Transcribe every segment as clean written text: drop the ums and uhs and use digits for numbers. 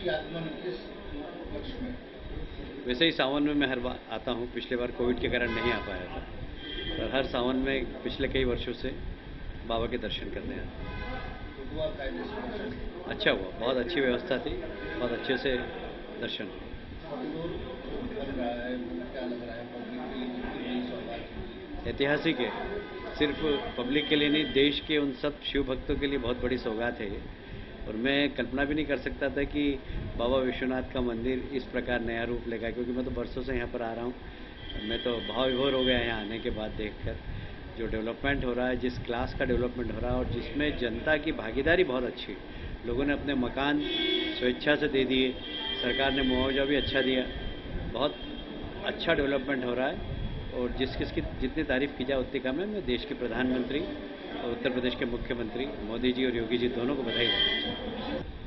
की आगमन इस वर्ष में? वैसे ही सावन में मैं हर बार आता हूँ। पिछले बार कोविड के कारण नहीं आ पाया था, पर हर सावन में पिछले कई वर्षों से बाबा के दर्शन करने आते हैं। अच्छा हुआ, बहुत अच्छी व्यवस्था थी, बहुत अच्छे से दर्शन हुए। ऐतिहासिक है, सिर्फ पब्लिक के लिए नहीं, देश के उन सब शिव भक्तों के लिए बहुत बड़ी सौगात है ये। और मैं कल्पना भी नहीं कर सकता था कि बाबा विश्वनाथ का मंदिर इस प्रकार नया रूप लेगा, क्योंकि मैं तो बरसों से यहाँ पर आ रहा हूँ। मैं तो भाव विभोर हो गया यहाँ आने के बाद देखकर जो डेवलपमेंट हो रहा है, जिस क्लास का डेवलपमेंट हो रहा है और जिसमें जनता की भागीदारी बहुत अच्छी। लोगों ने अपने मकान स्वेच्छा से दे दिए, सरकार ने मुआवजा भी अच्छा दिया, बहुत अच्छा डेवलपमेंट हो रहा है। और जिसकी जितनी तारीफ़ की जाए उतनी कम है। मैं देश के प्रधानमंत्री और उत्तर प्रदेश के मुख्यमंत्री मोदी जी और योगी जी दोनों को बधाई देना चाहता हूँ।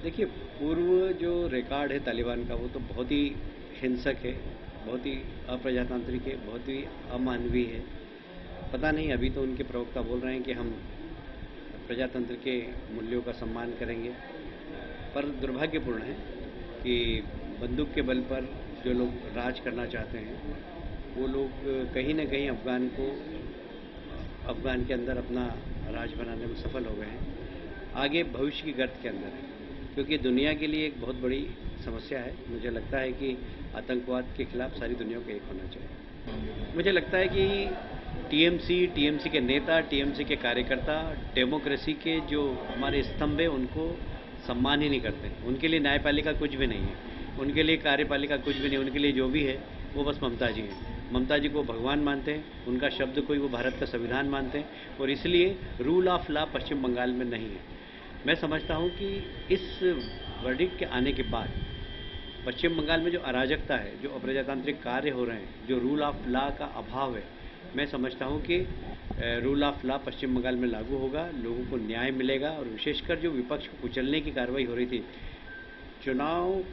देखिए, पूर्व जो रिकॉर्ड है तालिबान का, वो तो बहुत ही हिंसक है, बहुत ही अप्रजातांत्रिक है, बहुत ही अमानवीय है। पता नहीं, अभी तो उनके प्रवक्ता बोल रहे हैं कि हम प्रजातंत्र के मूल्यों का सम्मान करेंगे, पर दुर्भाग्यपूर्ण है कि बंदूक के बल पर जो लोग राज करना चाहते हैं वो लोग कहीं ना कहीं अफगान के अंदर अपना राज बनाने में सफल हो गए हैं। आगे भविष्य की गर्त के अंदर है, क्योंकि दुनिया के लिए एक बहुत बड़ी समस्या है। मुझे लगता है कि आतंकवाद के खिलाफ सारी दुनिया को एक होना चाहिए। मुझे लगता है कि टीएमसी के नेता, टीएमसी के कार्यकर्ता डेमोक्रेसी के जो हमारे स्तंभ है उनको सम्मान ही नहीं करते। उनके लिए न्यायपालिका कुछ भी नहीं है, उनके लिए कार्यपालिका कुछ भी नहीं, उनके लिए जो भी है वो बस ममता जी हैं। ममता जी को भगवान मानते हैं, उनका शब्द कोई वो भारत का संविधान मानते हैं, और इसलिए रूल ऑफ लॉ पश्चिम बंगाल में नहीं है। मैं समझता हूँ कि इस वर्डिक्ट के आने के बाद पश्चिम बंगाल में जो अराजकता है, जो अप्रजातांत्रिक कार्य हो रहे हैं, जो रूल ऑफ लॉ का अभाव है, मैं समझता हूँ कि रूल ऑफ लॉ पश्चिम बंगाल में लागू होगा, लोगों को न्याय मिलेगा। और विशेषकर जो विपक्ष को कुचलने की कार्रवाई हो रही थी, चुनाव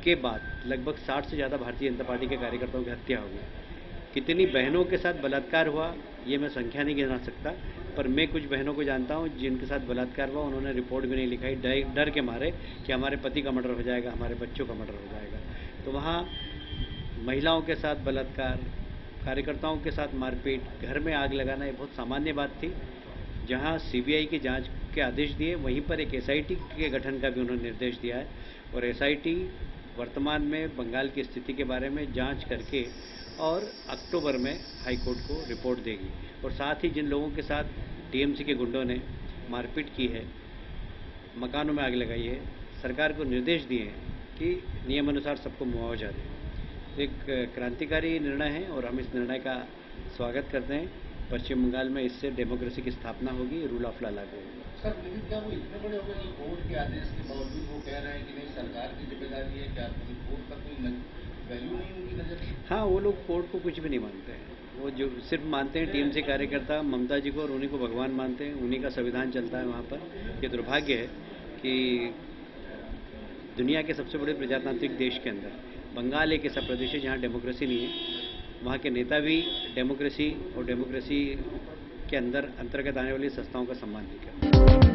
के बाद लगभग 60 से ज़्यादा भारतीय जनता पार्टी के कार्यकर्ताओं की हत्या हो गई। कितनी बहनों के साथ बलात्कार हुआ ये मैं संख्या नहीं गिना सकता, पर मैं कुछ बहनों को जानता हूँ जिनके साथ बलात्कार हुआ, उन्होंने रिपोर्ट भी नहीं लिखाई, डर के मारे कि हमारे पति का मर्डर हो जाएगा, हमारे बच्चों का मर्डर हो जाएगा। तो वहाँ महिलाओं के साथ बलात्कार, कार्यकर्ताओं के साथ मारपीट, घर में आग लगाना, ये बहुत सामान्य बात थी। जहाँ सीबीआई की जांच के आदेश दिए, वहीं पर एक एसआईटी के गठन का भी उन्होंने निर्देश दिया है। और एसआईटी वर्तमान में बंगाल की स्थिति के बारे में जांच करके और अक्टूबर में हाई कोर्ट को रिपोर्ट देगी। और साथ ही जिन लोगों के साथ टीएमसी के गुंडों ने मारपीट की है, मकानों में आग लगाई है, सरकार को निर्देश दिए हैं कि नियमानुसार सबको मुआवजा दें। एक क्रांतिकारी निर्णय है और हम इस निर्णय का स्वागत करते हैं। पश्चिम बंगाल में इससे डेमोक्रेसी की स्थापना होगी, रूल ऑफ लॉ लागू होगा। सर, लेकिन क्या वो इतने बड़े हो गए कि कोर्ट के आदेश के बावजूद वो कह रहे हैं कि नहीं सरकार की जिम्मेदारी है, क्या कोर्ट का कोई वैल्यू नहीं उनकी नजर में? हाँ, वो लोग कोर्ट को कुछ भी नहीं मानते हैं। वो जो सिर्फ मानते हैं टीएमसी कार्यकर्ता ममता जी को, और उन्हीं को भगवान मानते हैं, उन्हीं का संविधान चलता है वहाँ पर। ये दुर्भाग्य है कि दुनिया के सबसे बड़े प्रजातांत्रिक देश के अंदर बंगाल एक ऐसा प्रदेश है जहाँ डेमोक्रेसी नहीं है। वहाँ के नेता भी डेमोक्रेसी और डेमोक्रेसी के अंतर्गत आने वाली संस्थाओं का सम्मान नहीं करते।